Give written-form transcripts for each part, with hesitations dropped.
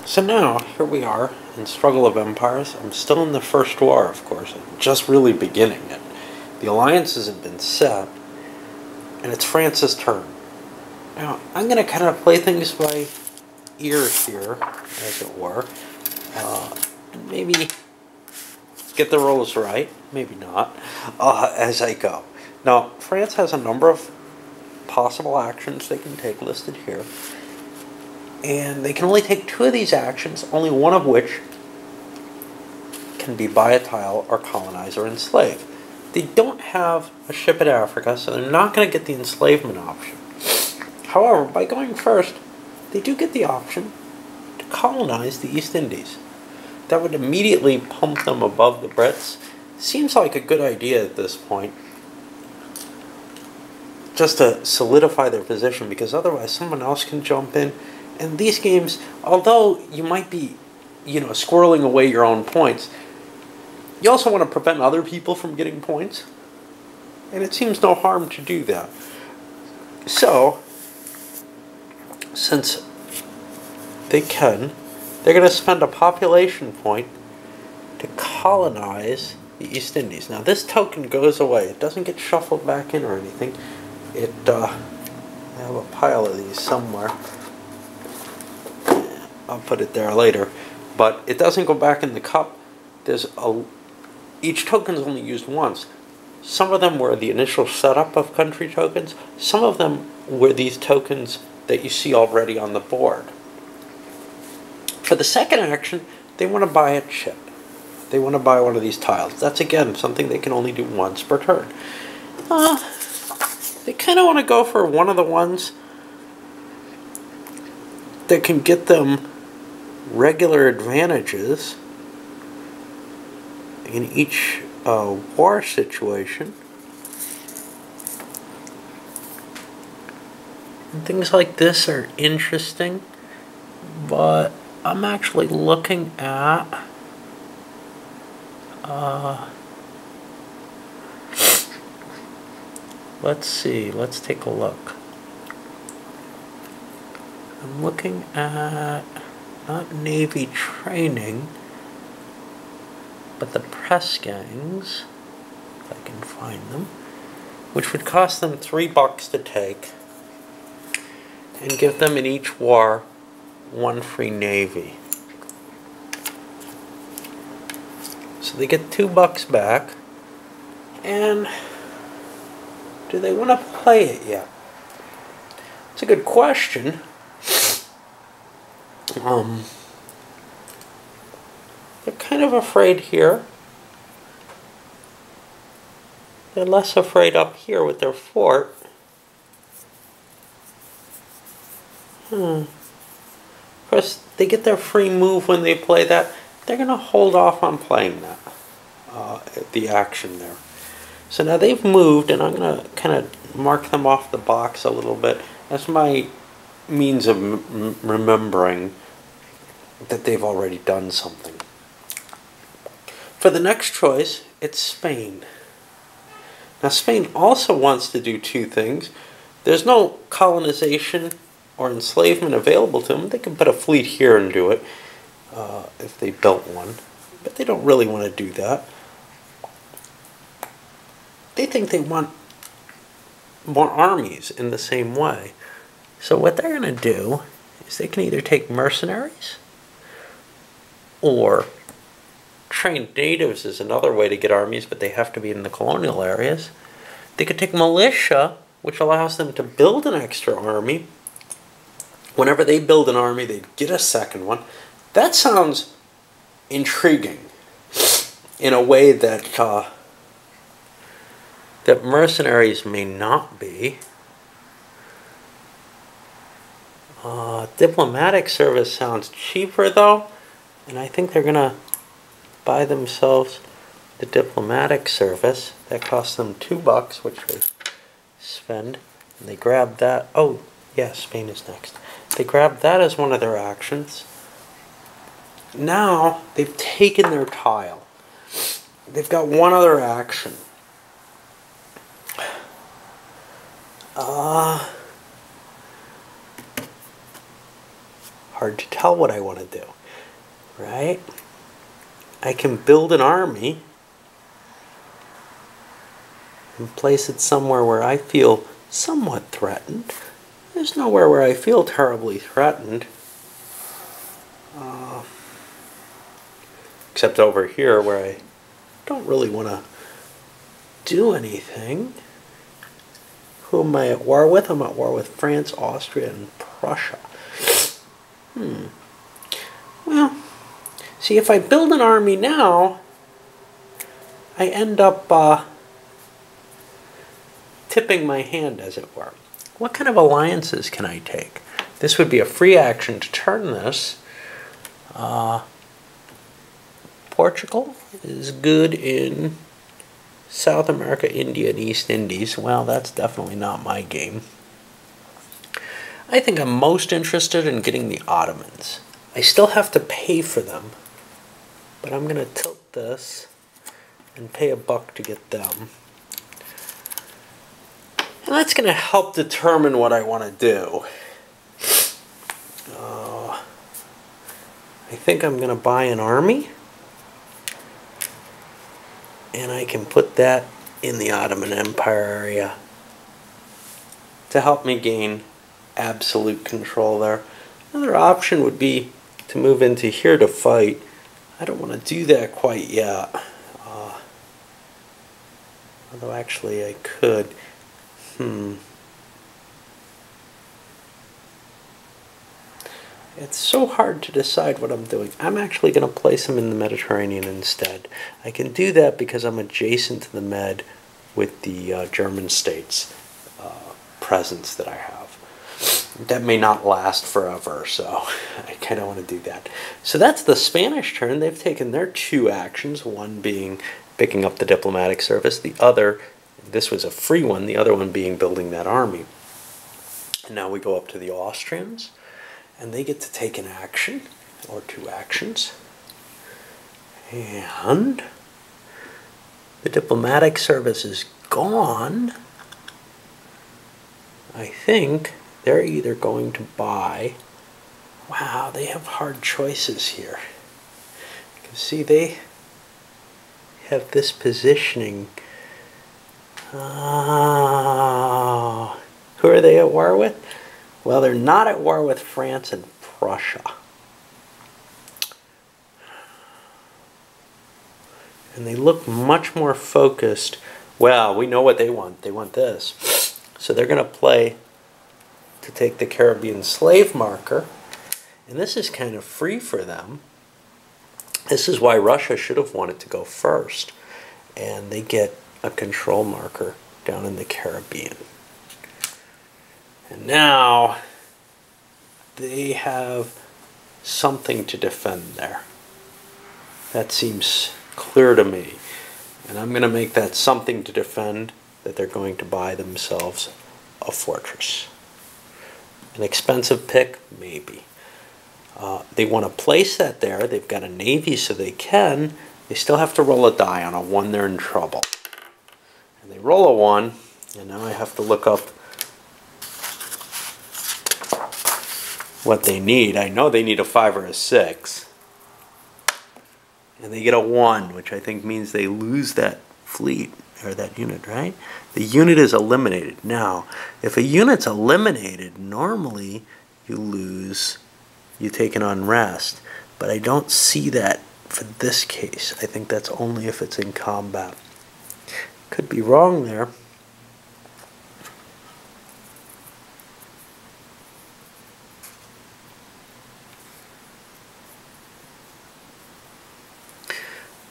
So now, here we are in Struggle of Empires. I'm still in the First War, of course. I'm just really beginning it. The alliances have been set, and it's France's turn. Now, I'm going to kind of play things by ear here, as it were. And maybe get the rules right, maybe not, as I go. Now, France has a number of possible actions they can take listed here. And they can only take 2 of these actions, only one of which can be buy a tile or colonize or enslave. They don't have a ship in Africa, so they're not going to get the enslavement option. However, by going first, they do get the option to colonize the East Indies. That would immediately pump them above the Brits. Seems like a good idea at this point, just to solidify their position, because otherwise someone else can jump in. And these games, although you might be, squirreling away your own points, you also want to prevent other people from getting points. And it seems no harm to do that. So, since they can, they're going to spend a population point to colonize the East Indies. Now, this token goes away. It doesn't get shuffled back in or anything. I have a pile of these somewhere. I'll put it there later, but it doesn't go back in the cup. Each token is only used once. Some of them were the initial setup of country tokens. Some of them were these tokens that you see already on the board. For the second action, they want to buy a chip. They want to buy one of these tiles. That's, again, something they can only do once per turn. They kind of want to go for one of the ones that can get them regular advantages in each war situation. And things like this are interesting, but I'm actually looking at let's see, let's take a look. I'm looking at not Navy training, but the press gangs, if I can find them, which would cost them $3 to take and give them in each war 1 free Navy. So they get $2 back. And do they want to play it yet? It's a good question. They're kind of afraid here. They're less afraid up here with their fort. Of course, they get their free move when they play that. They're going to hold off on playing that, the action there. So now they've moved, and I'm going to kind of mark them off the box a little bit. That's my means of remembering that they've already done something. For the next choice, it's Spain. Now, Spain also wants to do 2 things. There's no colonization or enslavement available to them. They can put a fleet here and do it if they built one, but they don't really want to do that. They think they want more armies in the same way. So what they're going to do is they can either take mercenaries, or trained natives is another way to get armies, but they have to be in the colonial areas. They could take militia, which allows them to build an extra army. Whenever they build an army, they get a second one. That sounds intriguing in a way that that mercenaries may not be. Diplomatic service sounds cheaper, though, and I think they're going to buy themselves the diplomatic service. That costs them $2, which they spend, and they grab that. Oh, yeah, Spain is next. They grab that as one of their actions. Now they've taken their tile. They've got one other action. hard to tell what I want to do, right? I can build an army and place it somewhere where I feel somewhat threatened. There's nowhere where I feel terribly threatened. Except over here where I don't really want to do anything. Who am I at war with? I'm at war with France, Austria, and Prussia. Well, see, if I build an army now, I end up tipping my hand, as it were. What kind of alliances can I take? This would be a free action to turn this. Portugal is good in South America, India, and East Indies. Well, that's definitely not my game. I think I'm most interested in getting the Ottomans. I still have to pay for them, but I'm going to tilt this and pay $1 to get them. And that's going to help determine what I want to do. I think I'm going to buy an army. And I can put that in the Ottoman Empire area to help me gain absolute control there. Another option would be to move into here to fight. I don't want to do that quite yet. Although actually I could. It's so hard to decide what I'm doing. I'm actually going to place them in the Mediterranean instead. I can do that because I'm adjacent to the Med with the German states presence that I have. That may not last forever, so I kind of want to do that. So that's the Spanish turn. They've taken their 2 actions, one being picking up the diplomatic service, the other, this was a free one, the other one being building that army. And now we go up to the Austrians. And they get to take an action, or 2 actions. And the diplomatic service is gone. I think they're either going to buy... Wow, they have hard choices here. You can see they have this positioning. Who are they at war with? Well, they're not at war with France and Prussia. And they look much more focused. Well, we know what they want. They want this. So they're going to play to take the Caribbean slave marker. And this is kind of free for them. This is why Russia should have wanted to go first. And they get a control marker down in the Caribbean. And now they have something to defend there. That seems clear to me. And I'm going to make that something to defend that they're going to buy themselves a fortress. An expensive pick? Maybe. They want to place that there. They've got a navy so they can. They still have to roll a die. On a 1, they're in trouble. And they roll a 1, and now I have to look up what they need. I know they need a 5 or a 6. And they get a 1, which I think means they lose that fleet, or that unit, right? The unit is eliminated. Now, if a unit's eliminated, normally you lose, you take an unrest. But I don't see that for this case. I think that's only if it's in combat. Could be wrong there.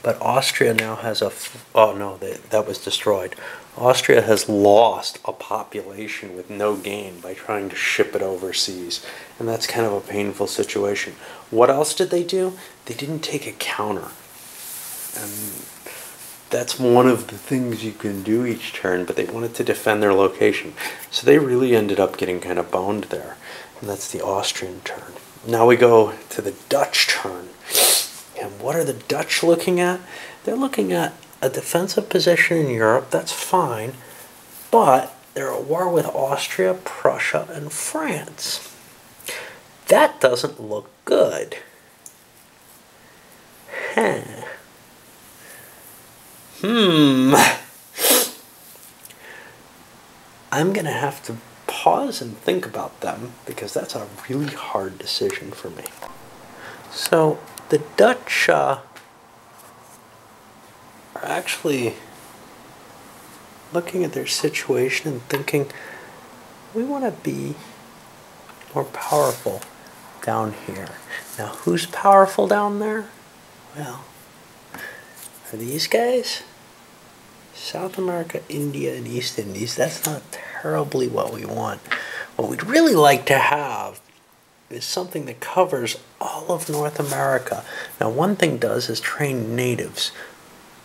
But Austria now has a... Oh, no, that was destroyed. Austria has lost a population with no gain by trying to ship it overseas. And that's kind of a painful situation. What else did they do? They didn't take a counter. And that's one of the things you can do each turn, but they wanted to defend their location. So they really ended up getting kind of boned there. And that's the Austrian turn. Now we go to the Dutch turn. And what are the Dutch looking at? They're looking at a defensive position in Europe. That's fine. But they're at war with Austria, Prussia, and France. that doesn't look good. Huh. I'm going to have to pause and think about them because that's a really hard decision for me. So the Dutch are actually looking at their situation and thinking, we want to be more powerful down here. Now, who's powerful down there? Well, are these guys? South America, India, and East Indies. That's not terribly what we want. What we'd really like to have is something that covers all of North America. Now, one thing does is train natives,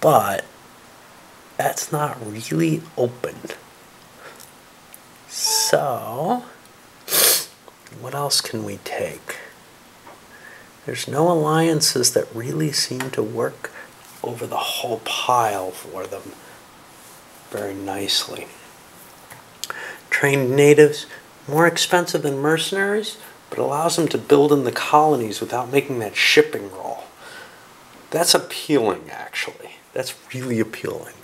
but that's not really open. So, what else can we take? There's no alliances that really seem to work over the whole pile for them very nicely. Trained natives, more expensive than mercenaries, but allows them to build in the colonies without making that shipping roll. That's appealing, actually. That's really appealing.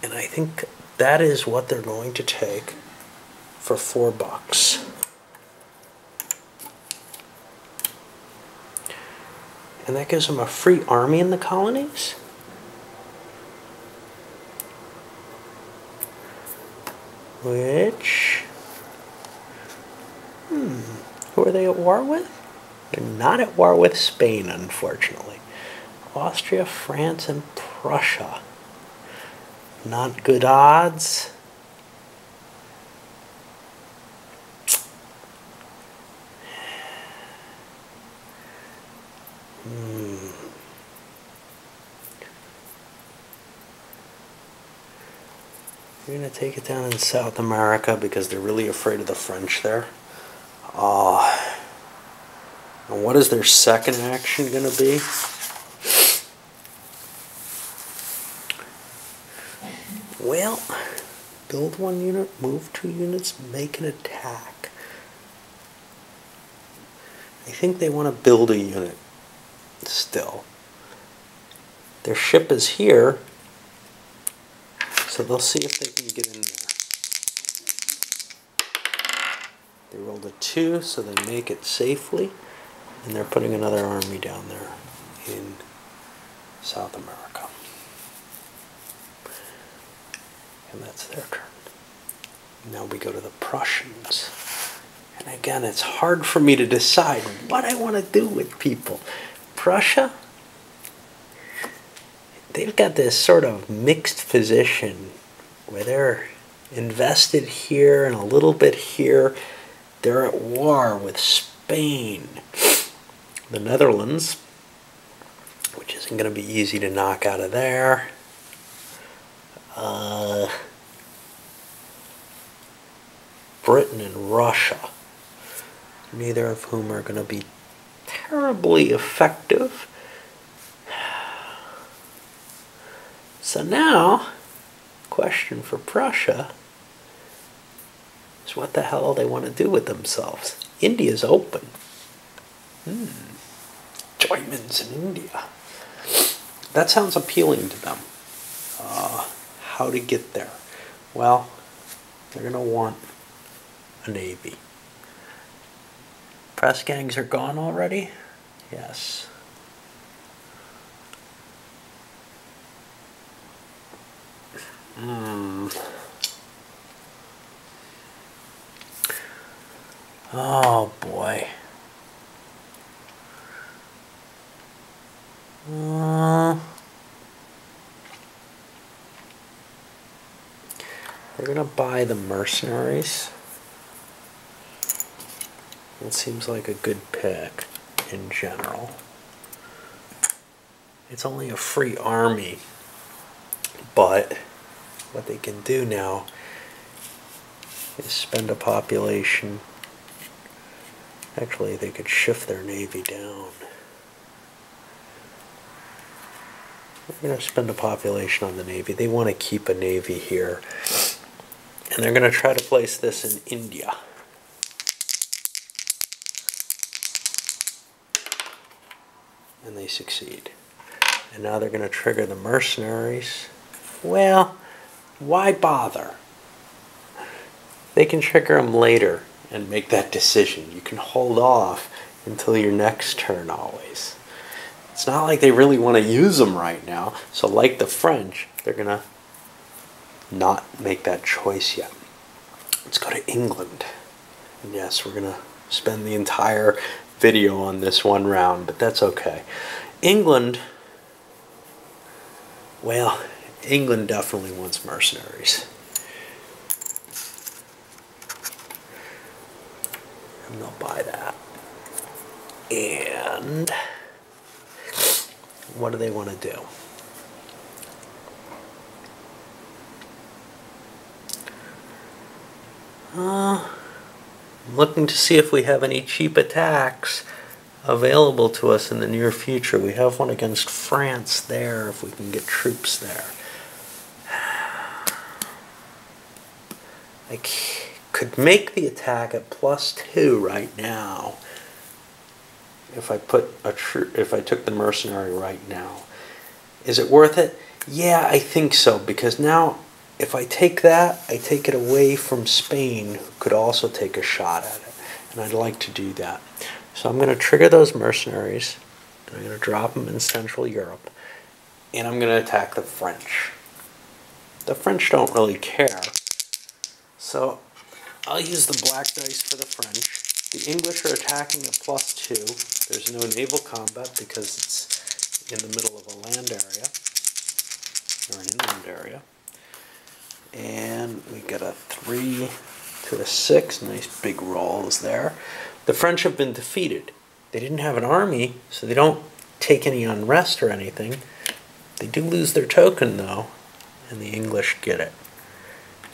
And I think that is what they're going to take for $4. And that gives them a free army in the colonies? Which, who are they at war with? They're not at war with Spain, unfortunately. Austria, France, and Prussia. Not good odds. We're going to take it down in South America because they're really afraid of the French there. And what is their second action going to be? Well, build 1 unit, move 2 units, make an attack. I think they want to build a unit still. Their ship is here, so they'll see if they can get in there. They rolled a 2, so they make it safely, and they're putting another army down there in South America. And that's their turn. Now we go to the Prussians. And again, it's hard for me to decide what I want to do with people. Prussia, they've got this sort of mixed position where they're invested here and a little bit here. They're at war with Spain. The Netherlands, which isn't going to be easy to knock out of there. Britain and Russia, neither of whom are going to be terribly effective. So now, question for Prussia is what the hell they want to do with themselves. India's open. Germans in India. That sounds appealing to them. How to get there? Well, they're going to want a navy. Press gangs are gone already? Yes. Oh boy. They're gonna buy the mercenaries. It seems like a good pick in general. It's only a free army, but what they can do now is spend a population. Actually, they could shift their navy down. They're going to spend a population on the navy. They want to keep a navy here. And they're going to try to place this in India. and they succeed. And now they're going to trigger the mercenaries. Well, why bother? They can trigger them later and make that decision. You can hold off until your next turn always. It's not like they really want to use them right now. So like the French, they're going to not make that choice yet. Let's go to England. And yes, we're going to spend the entire video on this one round, but that's okay. England, well, England definitely wants mercenaries. And they'll buy that. And what do they want to do? Looking to see if we have any cheap attacks available to us in the near future. We have one against France there, if we can get troops there. I could make the attack at +2 right now if I took the mercenary right now. Is it worth it? Yeah, I think so, because now if I take that, I take it away from Spain, who could also take a shot at it. And I'd like to do that. So I'm going to trigger those mercenaries, and I'm going to drop them in Central Europe, and I'm going to attack the French. The French don't really care, so I'll use the black dice for the French. The English are attacking at +2. There's no naval combat because it's in the middle of a land area, or an inland area. And we get a 3 to a 6. Nice big rolls there. The French have been defeated. They didn't have an army, so they don't take any unrest or anything. They do lose their token, though, and the English get it.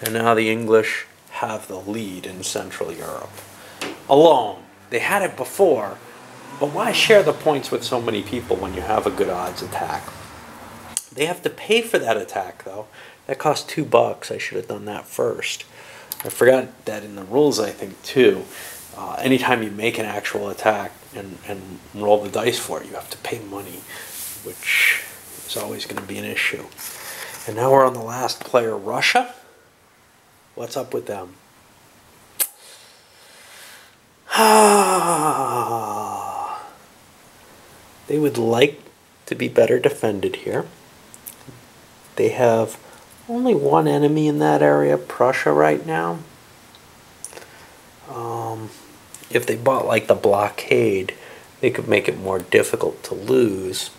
And now the English have the lead in Central Europe. Alone. They had it before, but why share the points with so many people when you have a good odds attack? They have to pay for that attack, though. That cost $2. I should have done that first. I forgot that in the rules, I think, too. Anytime you make an actual attack and roll the dice for it, you have to pay money, which is always going to be an issue. And now we're on the last player, Russia. What's up with them? They would like to be better defended here. They have only one enemy in that area, Prussia, right now. If they bought like the blockade, they could make it more difficult to lose.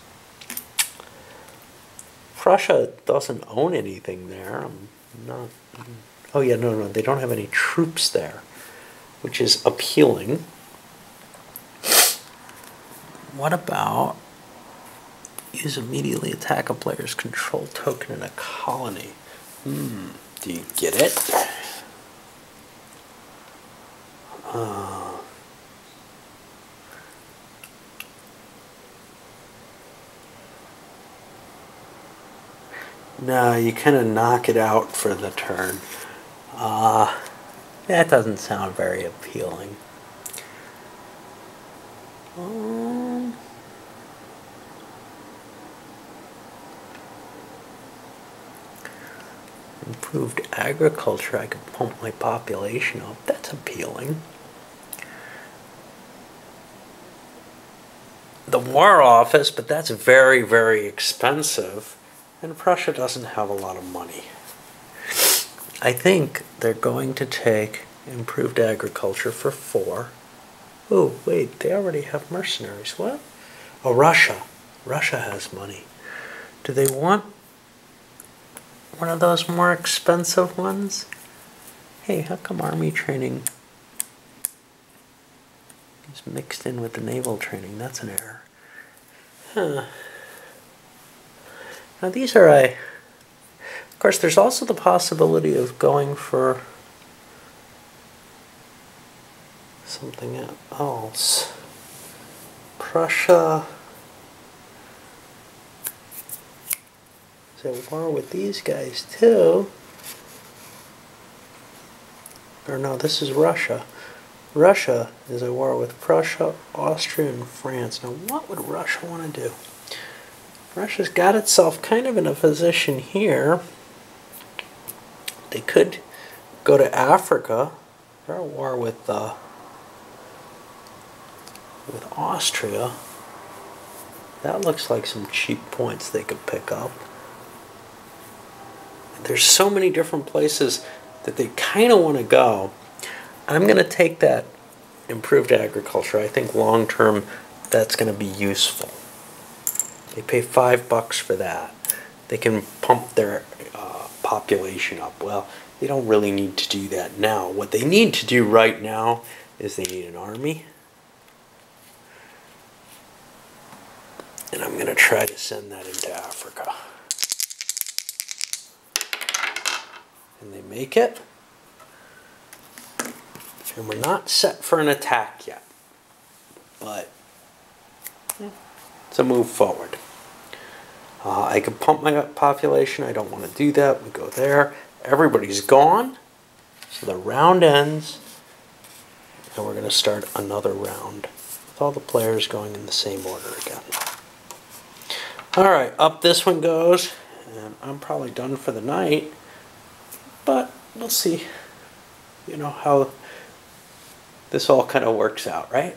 Prussia doesn't own anything there. Oh yeah, no, they don't have any troops there, which is appealing. What about use immediately attack a player's control token in a colony? Do you get it? No, you kind of knock it out for the turn. That doesn't sound very appealing. Improved agriculture, I could pump my population up. That's appealing. The War Office, but that's very, very expensive. And Prussia doesn't have a lot of money. I think they're going to take improved agriculture for 4. Oh, wait, they already have mercenaries. What? Oh, Russia. Russia has money. Do they want one of those more expensive ones? Hey, how come army training is mixed in with the naval training? That's an error. Huh. Now these are of course, there's also the possibility of going for something else. Prussia is at war with these guys too. Or no, this is Russia. Russia is at war with Prussia, Austria, and France. Now, what would Russia want to do? Russia's got itself kind of in a position here. They could go to Africa. They're at war with Austria. That looks like some cheap points they could pick up. There's so many different places that they kind of want to go. I'm going to take that improved agriculture. I think long term that's going to be useful. They pay $5 for that. They can pump their population up. Well, they don't really need to do that now. What they need to do right now is they need an army. And I'm going to try to send that into Africa. And they make it. And we're not set for an attack yet. But it's a move forward. I can pump my population. I don't want to do that. We go there. Everybody's gone. So the round ends. And we're going to start another round with all the players going in the same order again. Alright, up this one goes. And I'm probably done for the night. But we'll see, how this all kind of works out, right?